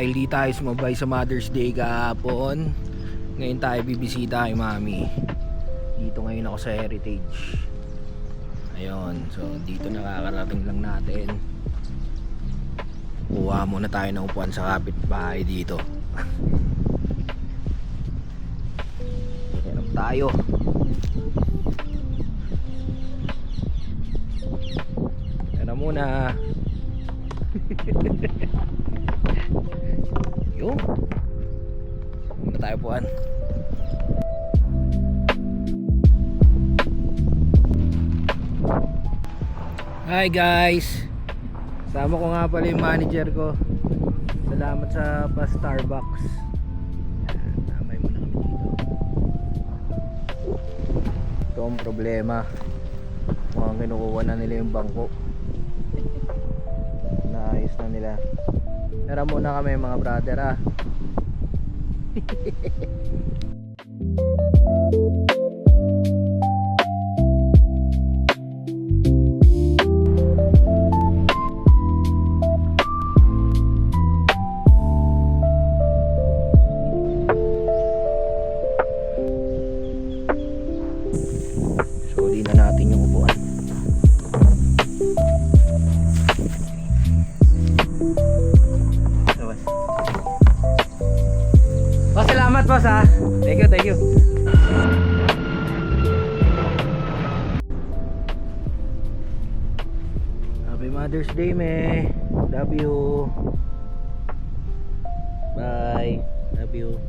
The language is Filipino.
dahil di tayo sumabay sa Mother's Day kahapon, ngayon tayo bibisita kay Mami. Dito ngayon ako sa Heritage. Ayun, so dito nakakarating lang natin. Kuha muna tayo ng upuan sa kapitbahay dito. Hirap tayo. Yan na muna. Yo. Muna tayo puan. Hi guys. Sama ko nga pala yung manager ko. Salamat sa pa-Starbucks. Tamay muna kami dito. Ito ang problema. Mukhang kinukuha na nila yung bangko. Naayos na nila. Tara muna kami mga brother ah. Suli na natin yung upuan. Boss, salamat boss ha. Thank you, thank you. Happy Mother's Day, me. Love you. Bye. Love you.